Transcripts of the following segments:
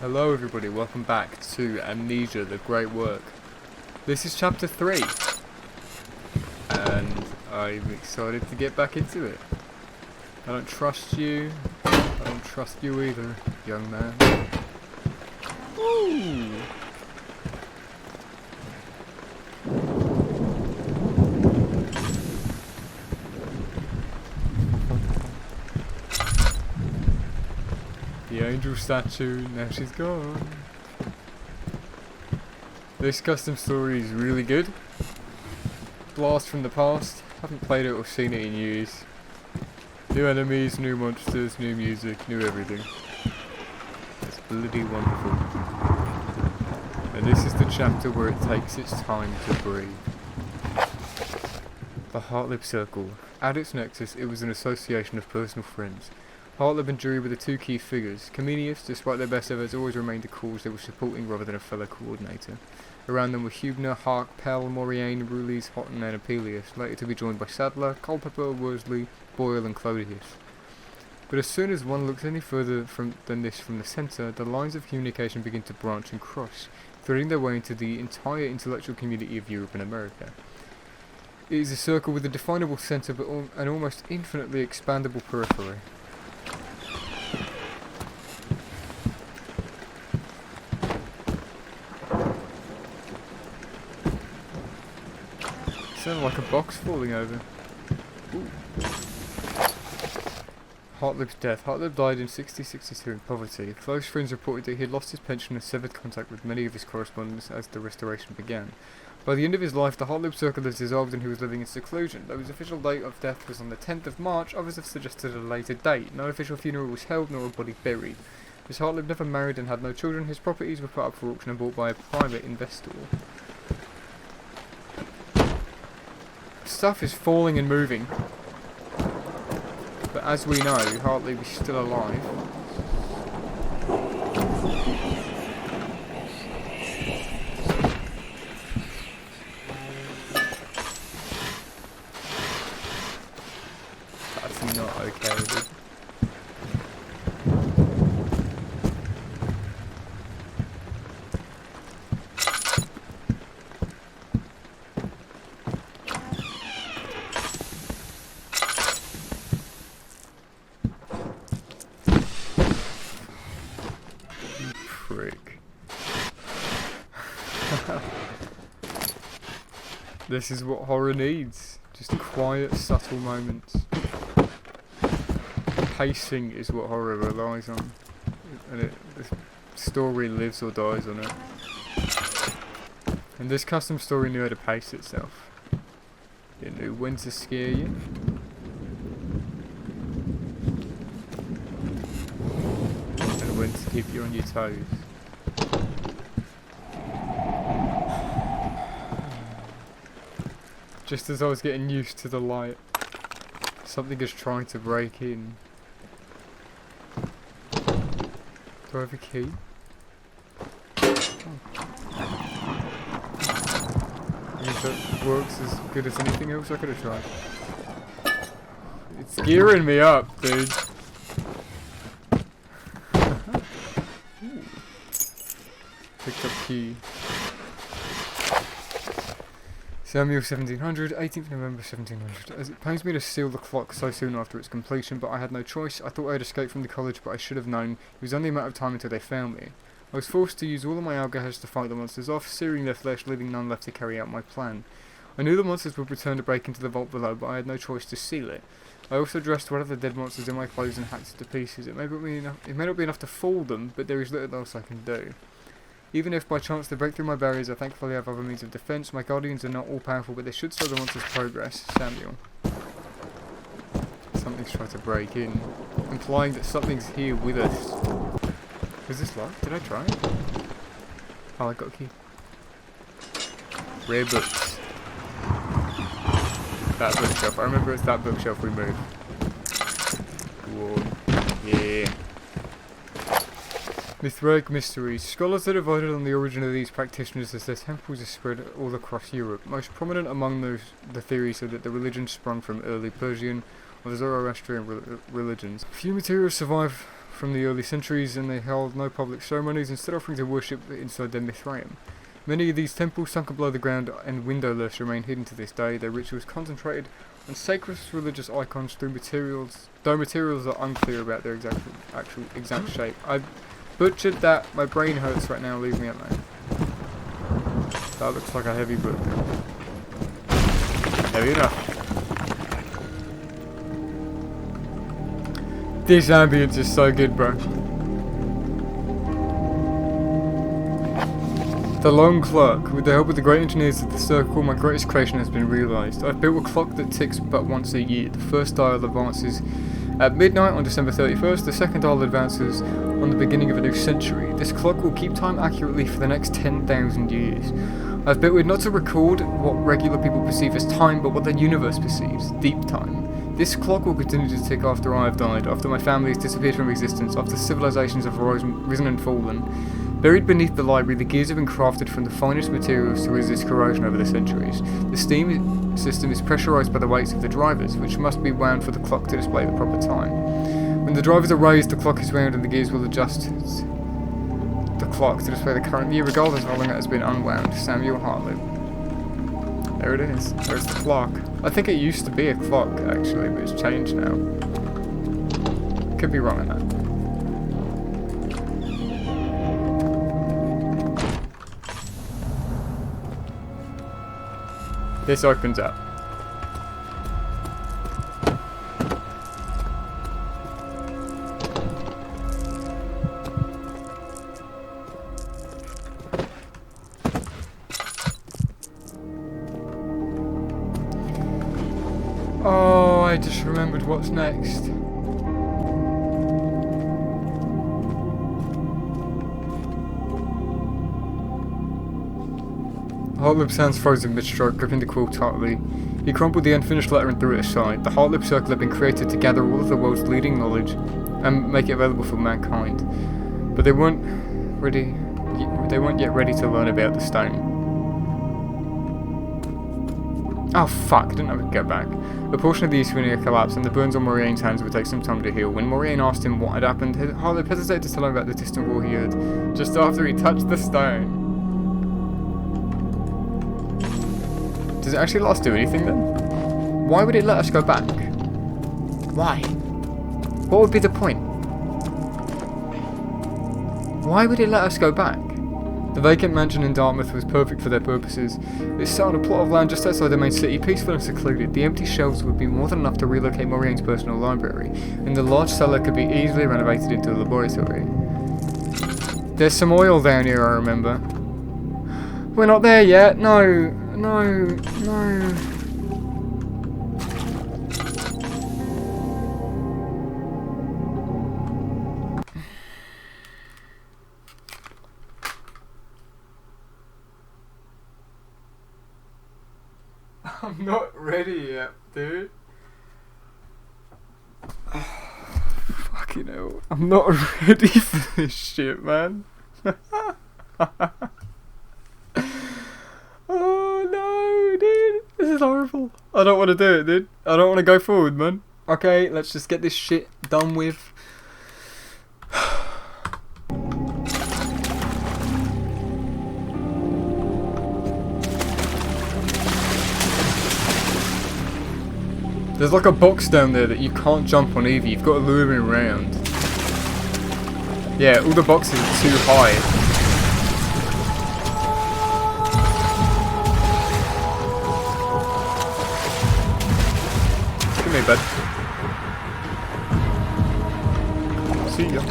Hello everybody, welcome back to Amnesia, the great work. This is chapter 3, and I'm excited to get back into it. I don't trust you, I don't trust you either, young man. Ooh. The angel statue, now she's gone. This custom story is really good. Blast from the past. Haven't played it or seen it in years. New enemies, new monsters, new music, new everything. It's bloody wonderful. And this is the chapter where it takes its time to breathe. The Heartlib Circle. At its nexus, it was an association of personal friends. Heartlib and Drury were the two key figures. Comenius, despite their best efforts, always remained a cause they were supporting rather than a fellow coordinator. Around them were Hubner, Hark, Pell, Moriane, Rules, Houghton and Apelius, later to be joined by Sadler, Culpepper, Worsley, Boyle and Clodius. But as soon as one looks any further than this from the centre, the lines of communication begin to branch and cross, threading their way into the entire intellectual community of Europe and America. It is a circle with a definable centre but an almost infinitely expandable periphery. Sounded like a box falling over. Ooh. Heartlib's death. Heartlib died in 1662 in poverty. Close friends reported that he had lost his pension and severed contact with many of his correspondents as the Restoration began. By the end of his life, the Heartlib circle had dissolved and he was living in seclusion. Though his official date of death was on the 10th of March, others have suggested a later date. No official funeral was held nor a body buried. As Heartlib never married and had no children, his properties were put up for auction and bought by a private investor. Stuff is falling and moving, but as we know, Heartlib is still alive. That's not okay, dude. Prick. This is what horror needs. Just quiet, subtle moments. Pacing is what horror relies on. And the story lives or dies on it. And this custom story knew how to pace itself. It knew when to scare you. And when to keep you on your toes. Just as I was getting used to the light, something is trying to break in. Do I have a key? Oh. I guess that works as good as anything else I could have tried. It's gearing me up, dude. Picked up key. Samuel 1700, 18th November 1700. As it pains me to seal the clock so soon after its completion, but I had no choice. I thought I had escaped from the college, but I should have known. It was only a matter of time until they found me. I was forced to use all of my algahas to fight the monsters off, searing their flesh, leaving none left to carry out my plan. I knew the monsters would return to break into the vault below, but I had no choice to seal it. I also dressed one of the dead monsters in my clothes and hacked it to pieces. It may not be enough to fool them, but there is little else I can do. Even if by chance they break through my barriers, I thankfully have other means of defence. My guardians are not all powerful, but they should slow the monster's progress. Samuel. Something's trying to break in, implying that something's here with us. Is this locked? Did I try it? Oh, I got a key. Rare books. That bookshelf. I remember it's that bookshelf we moved. Whoa. Yeah. Mithraic mysteries. Scholars are divided on the origin of these practitioners as their temples are spread all across Europe. Most prominent among the theories are that the religion sprung from early Persian or Zoroastrian religions. Few materials survive from the early centuries, and they held no public ceremonies, instead offering to worship inside their Mithraeum. Many of these temples, sunken below the ground and windowless, remain hidden to this day. Their rituals concentrated on sacred religious icons though materials are unclear about their exact shape. I butchered that. My brain hurts right now. Leave me alone. That looks like a heavy book. Heavy enough. This ambience is so good, bro. The long clock. With the help of the great engineers of the circle, my greatest creation has been realised. I've built a clock that ticks but once a year. The first dial advances at midnight on December 31st. The second dial advances on the beginning of a new century. This clock will keep time accurately for the next 10,000 years. I've built it not to record what regular people perceive as time, but what the universe perceives, deep time. This clock will continue to tick after I have died, after my family has disappeared from existence, after civilizations have risen and fallen. Buried beneath the library, the gears have been crafted from the finest materials to resist corrosion over the centuries. The steam system is pressurized by the weights of the drivers, which must be wound for the clock to display the proper time. When the drivers are raised, the clock is wound and the gears will adjust the clock to display the current year, regardless of how long it has been unwound. Samuel Hartley. There it is. There's the clock. I think it used to be a clock, actually, but it's changed now. Could be wrong on that. This opens up. Oh, I just remembered what's next. Heartlip stands frozen mid-stroke, gripping the quill tightly. He crumpled the unfinished letter and threw it aside. The Heartlip Circle had been created to gather all of the world's leading knowledge and make it available for mankind. But they weren't yet ready to learn about the stone. Oh fuck, I didn't know we could go back. A portion of the East Veneer collapsed and the burns on Moraine's hands would take some time to heal. When Moraine asked him what had happened, Heartlip hesitated to tell him about the distant roar he heard just after he touched the stone. Does it actually let us do anything then? Why would it let us go back? Why? What would be the point? Why would it let us go back? The vacant mansion in Dartmouth was perfect for their purposes. It sat on a plot of land just outside the main city, peaceful and secluded. The empty shelves would be more than enough to relocate Moraine's personal library, and the large cellar could be easily renovated into a laboratory. There's some oil down here, I remember. We're not there yet. No. I'm not ready yet, dude. Fucking hell. I'm not ready for this shit, man. Oh no, dude. This is horrible. I don't want to do it, dude. I don't want to go forward, man. Okay, let's just get this shit done with. There's like a box down there that you can't jump on either. You've got to lure him around. Yeah, all the boxes are too high. Come here, bud. See ya.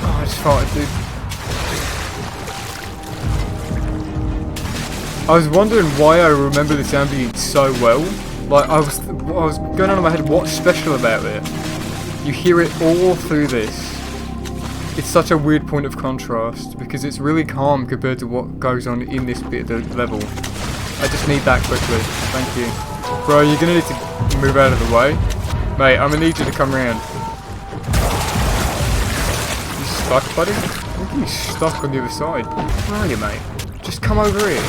Oh, I just farted, dude. I was wondering why I remember this ambience so well. Like, I was going on in my head, what's special about it? You hear it all through this. It's such a weird point of contrast, because it's really calm compared to what goes on in this bit of the level. I just need that quickly. Thank you. Bro, you're gonna need to move out of the way. Mate, I'm gonna need you to come around. You stuck, buddy? I think he's stuck on the other side. Where are you, mate? Just come over here.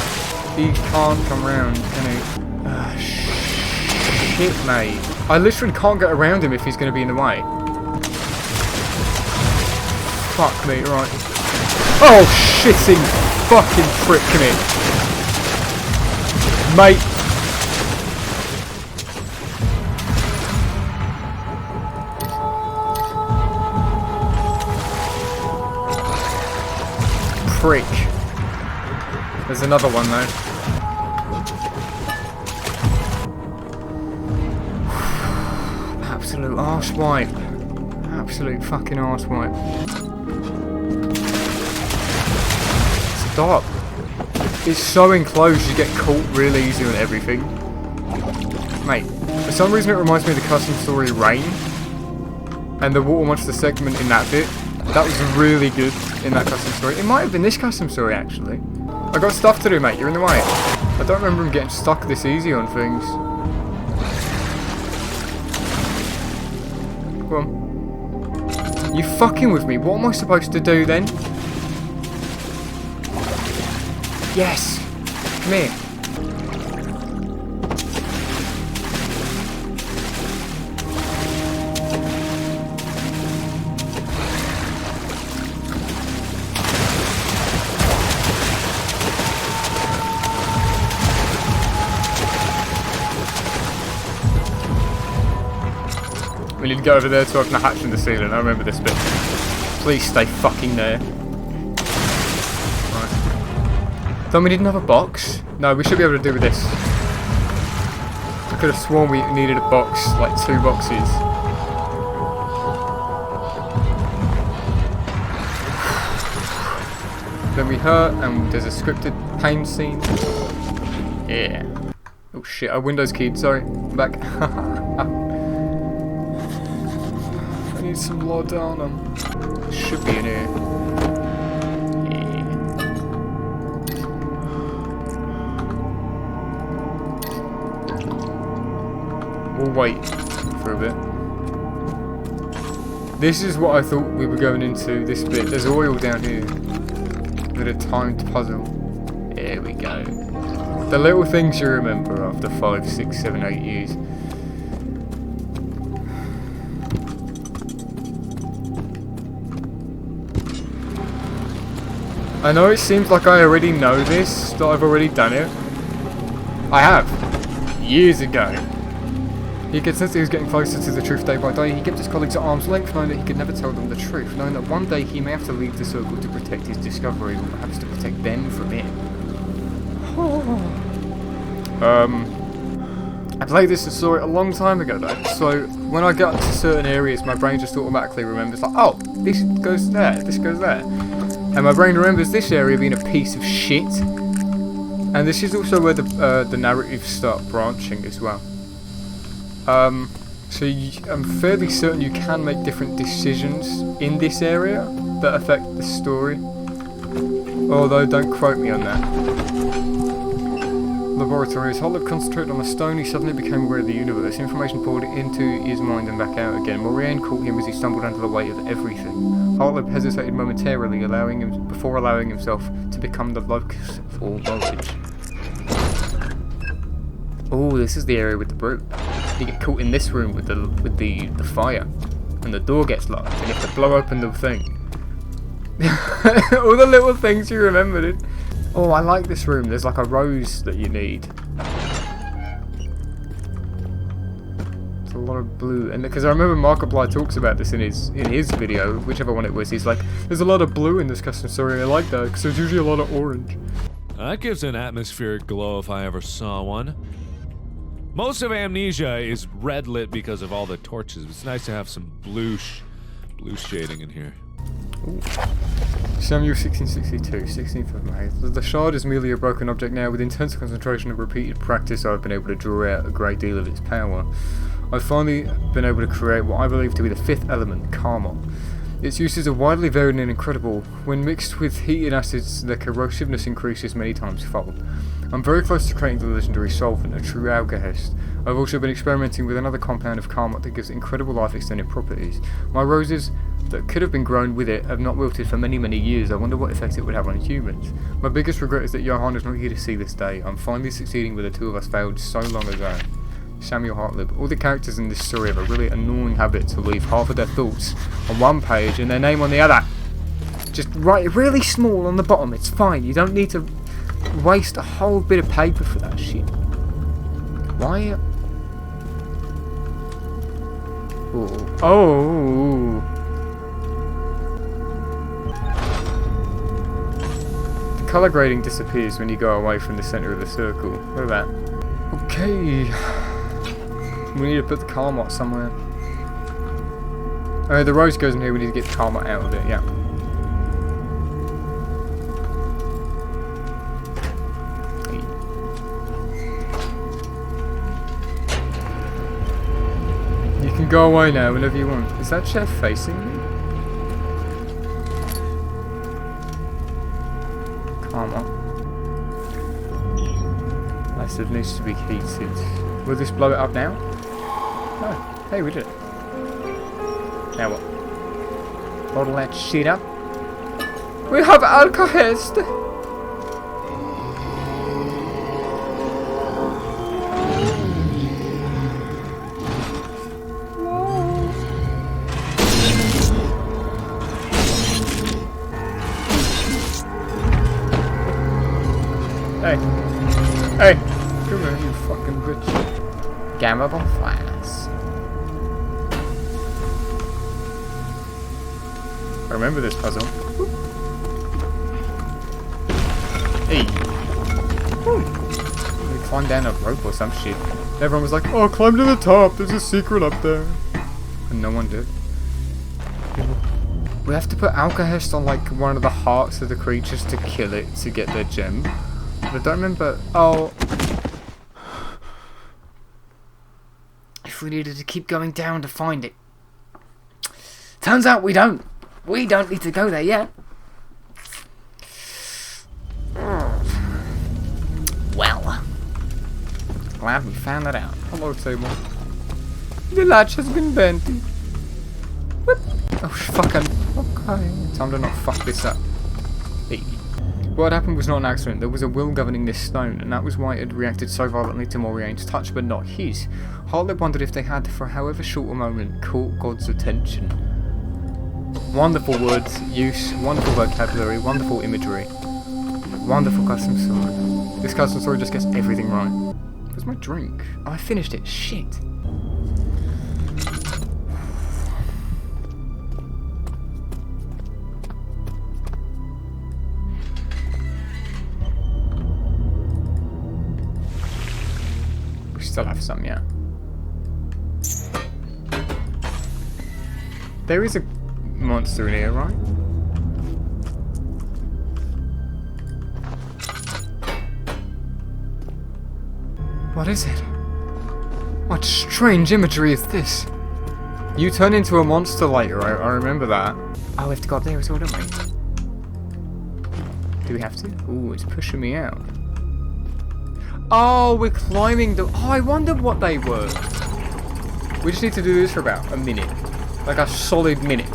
He can't come round, can he? Ah, shit. shit, mate. I literally can't get around him if he's going to be in the way. Fuck me, right. Oh, shitting fucking prick, come here. Mate. Prick. There's another one though. Absolute arsewipe. Absolute fucking arsewipe. Stop. It's so enclosed, you get caught real easy on everything. Mate, for some reason it reminds me of the custom story Rain. And the water monster segment in that bit. That was really good in that custom story. It might have been this custom story actually. I got stuff to do, mate, you're in the way. I don't remember him getting stuck this easy on things. Go on. You fucking with me, what am I supposed to do then? Yes! Come here. We need to go over there so I can hatch in the ceiling. I remember this bit. Please stay fucking there. Right. Don't we need another box? No, we should be able to do with this. I could have sworn we needed a box, like 2 boxes. Then we hurt, and there's a scripted pain scene. Yeah. Oh shit, our Windows keyed, sorry. I'm back. I need some laudanum. Should be in here. Yeah. We'll wait for a bit. This is what I thought we were going into, this bit. There's oil down here. With a timed puzzle. There we go. The little things you remember after 5, 6, 7, 8 years. I know it seems like I already know this, that I've already done it. I have. Years ago. He could sense he was getting closer to the truth day by day. He kept his colleagues at arm's length, knowing that he could never tell them the truth, knowing that one day he may have to leave the circle to protect his discovery, or perhaps to protect them from it. I played this and saw it a long time ago though, so when I get to certain areas my brain just automatically remembers like, oh, this goes there, this goes there. And my brain remembers this area being a piece of shit. And this is also where the narratives start branching as well. I'm fairly certain you can make different decisions in this area that affect the story. Although, don't quote me on that. Laboratory. As Holub concentrated on a stone, he suddenly became aware of the universe. Information poured into his mind and back out again. Moraine caught him as he stumbled under the weight of everything. Holub hesitated momentarily, before allowing himself to become the locus of all knowledge. Oh, this is the area with the brew. You get caught in this room with the fire, and the door gets locked, and you have to blow open the thing. All the little things you remembered it. Oh, I like this room. There's like a rose that you need. It's a lot of blue, and because I remember Markiplier talks about this in his video, whichever one it was. He's like, "There's a lot of blue in this custom story. I like that because there's usually a lot of orange." That gives an atmospheric glow if I ever saw one. Most of Amnesia is red lit because of all the torches. It's nice to have some blue shading in here. Ooh. Samuel 1662, 16th of May. The shard is merely a broken object now. With intense concentration and repeated practice, I've been able to draw out a great deal of its power. I've finally been able to create what I believe to be the 5th element, karma. Its uses are widely varied and incredible. When mixed with heated acids, their corrosiveness increases many times fold. I'm very close to creating the legendary solvent, a true alkahest. I've also been experimenting with another compound of karma that gives incredible life-extending properties. My roses that could have been grown with it have not wilted for many, many years. I wonder what effect it would have on humans. My biggest regret is that Johan is not here to see this day. I'm finally succeeding where the two of us failed so long ago. Samuel Hartlib. All the characters in this story have a really annoying habit to leave half of their thoughts on one page and their name on the other. Just write it really small on the bottom, it's fine. You don't need to waste a whole bit of paper for that shit. Why? Ooh. Oh. The colour grading disappears when you go away from the centre of the circle. Look at that. Okay. We need to put the car mot somewhere. Oh, the rose goes in here, we need to get the car mot out of it, yeah. You can go away now whenever you want. Is that chef facing me? Car mot. Nice, it needs to be heated. Will this blow it up now? No. Hey, we did it. Now what? Bottle that shit up. We have alcohest! Hey. Hey! Come here, you fucking bitch. Gammable flask. I remember this puzzle. Hey! Woo. We climbed down a rope or some shit. Everyone was like, oh, climb to the top, there's a secret up there. And no one did. We have to put alcohest on like one of the hearts of the creatures to kill it to get their gem. But I don't remember. Oh. If we needed to keep going down to find it. Turns out we don't. We don't need to go there yet. Well. Glad we found that out. Hello, table. The latch has been bent. What? Oh, fucking. Okay. Time to not fuck this up. Hey. What happened was not an accident. There was a will governing this stone, and that was why it had reacted so violently to Moraine's touch, but not his. Hartlib wondered if they had, for however short a moment, caught God's attention. Wonderful words, use, wonderful vocabulary, wonderful imagery. Wonderful custom story. This custom story just gets everything right. Where's my drink? Oh, I finished it. Shit. We still have some, yeah. There is a monster in here, right? What is it? What strange imagery is this? You turn into a monster later, I remember that. Oh, we have to go up there as well, don't we? Do we have to? Ooh, it's pushing me out. Oh, we're climbing the... Oh, I wondered what they were. We just need to do this for about a minute. Like a solid minute.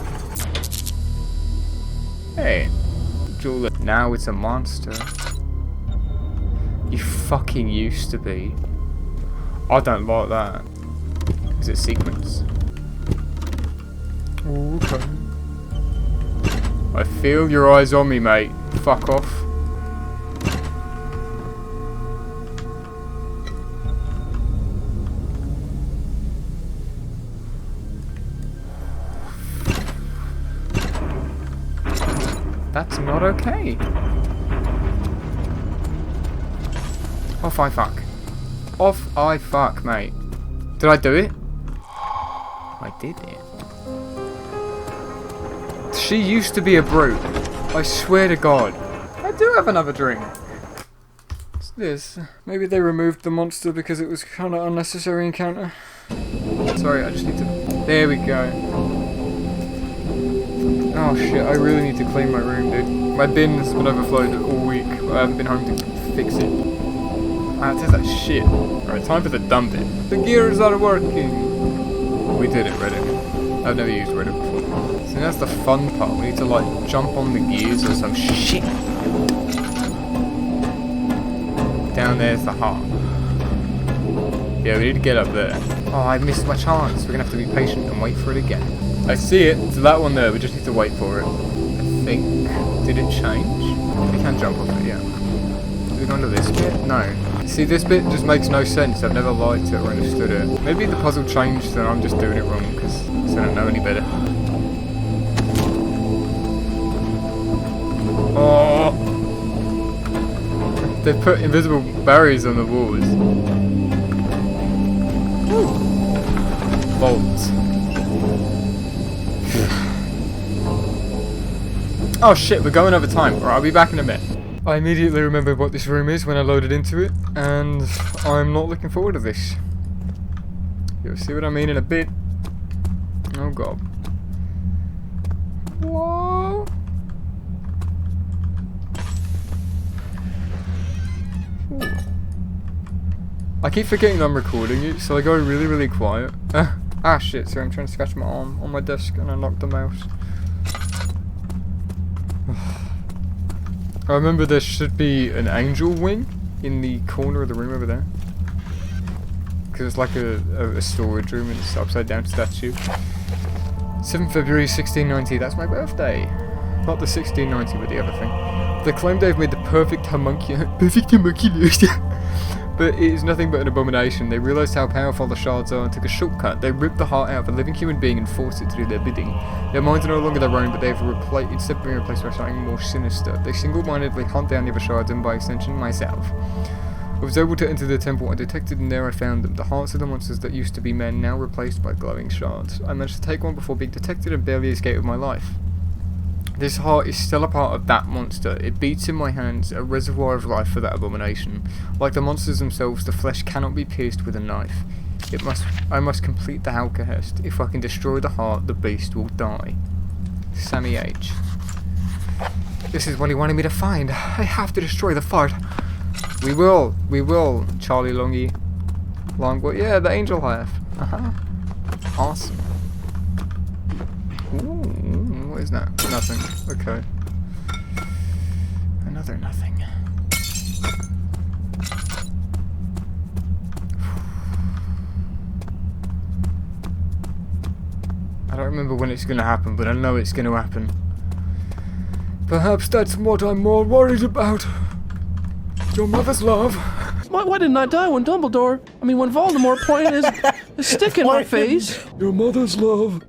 Hey, Julia. Now it's a monster. You fucking used to be. I don't like that. Is it sequence? Okay. I feel your eyes on me, mate. Fuck off. That's not okay. Off I fuck. Off I fuck, mate. Did I do it? I did it. She used to be a brute. I swear to God. I do have another drink. What's this? Maybe they removed the monster because it was kind of unnecessary encounter. Sorry, I just need to... There we go. Oh shit, I really need to clean my room, dude. My bin has been overflowed all week, but I haven't been home to fix it. Ah, it says that shit. Alright, time for the dump it. The gears are working. We did it, Reddit. I've never used Reddit before. So that's the fun part. We need to like jump on the gears or some shit. Down there's the heart. Yeah, we need to get up there. Oh, I missed my chance. We're gonna have to be patient and wait for it again. I see it. It's that one there. We just need to wait for it. I think. Did it change? We can jump off it, yeah. Did we go into this bit? No. See, this bit just makes no sense. I've never liked it or understood it. Maybe the puzzle changed and I'm just doing it wrong because I don't know any better. Oh! They've put invisible barriers on the walls. Bolts. Oh shit, we're going over time. Alright, I'll be back in a minute. I immediately remembered what this room is when I loaded into it, and I'm not looking forward to this. You'll see what I mean in a bit. Oh god. Whoa. Ooh. I keep forgetting I'm recording it, so I go really, really quiet. Ah shit, sorry, I'm trying to scratch my arm on my desk and I knocked the mouse. I remember there should be an angel wing in the corner of the room over there. Because it's like a storage room and it's upside down statue. 7th February 1690, that's my birthday. Not the 1690, but the other thing. They claim they've made the perfect homunculus. But it is nothing but an abomination. They realised how powerful the shards are and took a shortcut. They ripped the heart out of a living human being and forced it to do their bidding. Their minds are no longer their own, but they've instead been replaced by something more sinister. They single-mindedly hunt down the other shards and, by extension, myself. I was able to enter the temple and detected, and there I found them. The hearts of the monsters that used to be men, now replaced by glowing shards. I managed to take one before being detected and barely escaped with my life. This heart is still a part of that monster. It beats in my hands, a reservoir of life for that abomination. Like the monsters themselves, the flesh cannot be pierced with a knife. I must complete the Alkahest. If I can destroy the heart, the beast will die. Sammy H. This is what he wanted me to find. I have to destroy the fart. We will, Charlie Longy. Longboy, yeah, the angel half. Awesome. Ooh. What is that? Nothing. Okay. Another nothing. I don't remember when it's going to happen, but I know it's going to happen. Perhaps that's what I'm more worried about. Your mother's love. Why didn't I die when when Voldemort pointed his stick in my face? Your mother's love.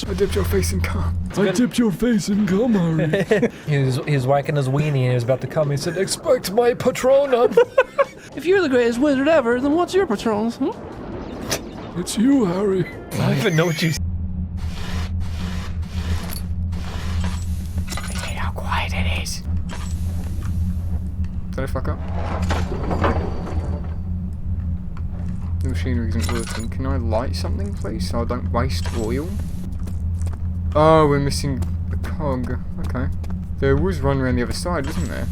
I dipped your face in cum. I dipped your face in cum, Harry. He was whacking his weenie and he was about to come. He said, "Expect my Patronum." If you're the greatest wizard ever, then what's your Patronus? It's you, Harry. I don't even know what you said. I hate how quiet it is. Did I fuck up? The machinery isn't working. Can I light something, please, so I don't waste oil? Oh, we're missing a cog. Okay. There was one around the other side, wasn't there?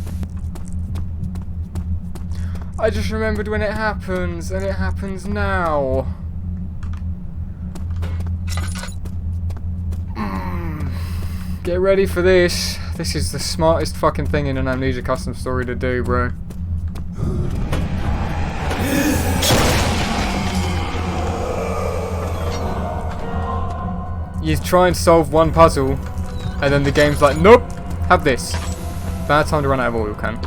I just remembered when it happens, and it happens now. Get ready for this. This is the smartest fucking thing in an Amnesia custom story to do, bro. You try and solve one puzzle, and then the game's like, nope, have this. Bad time to run out of oil, Can.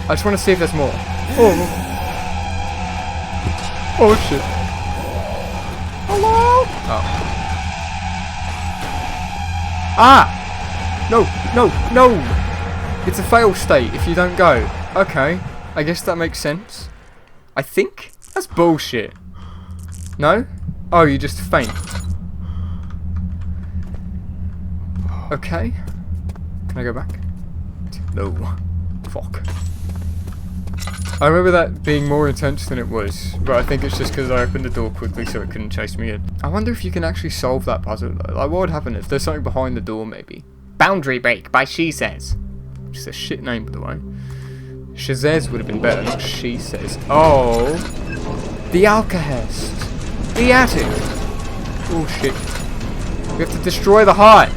I just want to see if there's more. Oh. Oh, shit. Hello? Oh. Ah! No, no, no! It's a fail state if you don't go. Okay, I guess that makes sense. I think? That's bullshit. No? Oh, you just faint. Okay. Can I go back? No. Fuck. I remember that being more intense than it was, but I think it's just because I opened the door quickly so it couldn't chase me in. I wonder if you can actually solve that puzzle though. Like, what would happen if there's something behind the door maybe? Boundary Break by She Says. Which is a shit name, by the way. Shazez would have been better, not She Says. Oh. The Alkahest. The attic. Oh shit. We have to destroy the heart.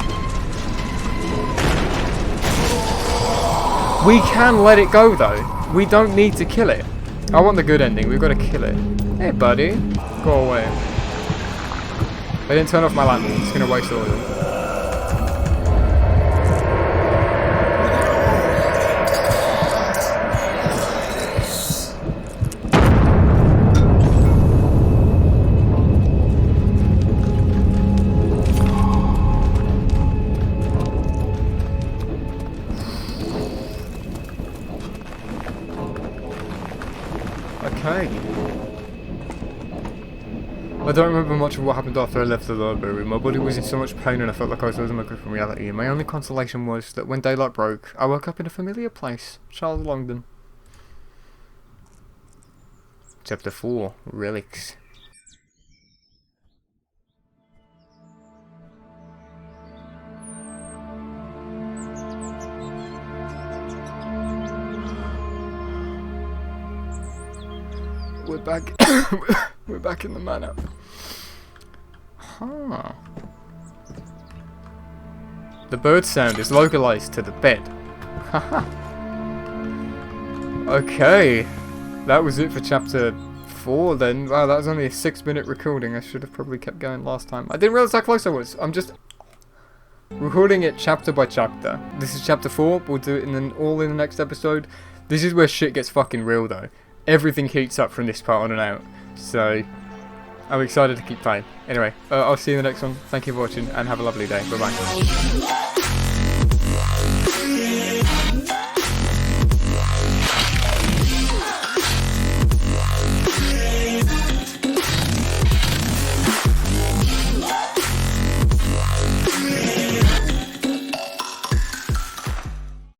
We can let it go though. We don't need to kill it. I want the good ending. We've got to kill it. Hey, buddy. Go away. I didn't turn off my lamp. It's going to waste oil. Okay. I don't remember much of what happened after I left the library. My body was in so much pain and I felt like I was losing my grip on reality. And my only consolation was that when daylight broke, I woke up in a familiar place. Charles Longdon. Chapter 4. Relics. We're back. We're back in the manor. Huh. The bird sound is localized to the bed. Haha. Okay. That was it for chapter 4 then. Wow, that was only a 6-minute recording. I should have probably kept going last time. I didn't realize how close I was. I'm just recording it chapter by chapter. This is chapter 4. We'll do it all in the next episode. This is where shit gets fucking real though. Everything heats up from this part on and out. So, I'm excited to keep playing. Anyway, I'll see you in the next one. Thank you for watching and have a lovely day. Bye bye.